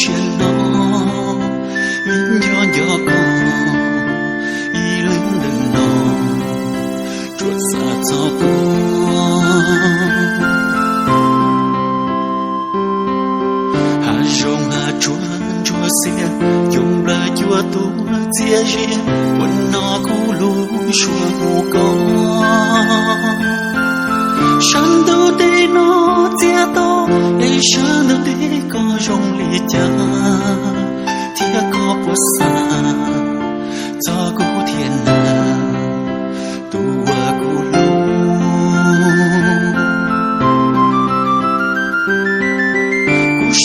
xiên nó mình nhỏ có y lính đừng nó chuột xa cho hà rong hà chúa xia dùng lời chúa tu chia riêng quân nó cũ lũ chúa mù con山都得拿接到，一生。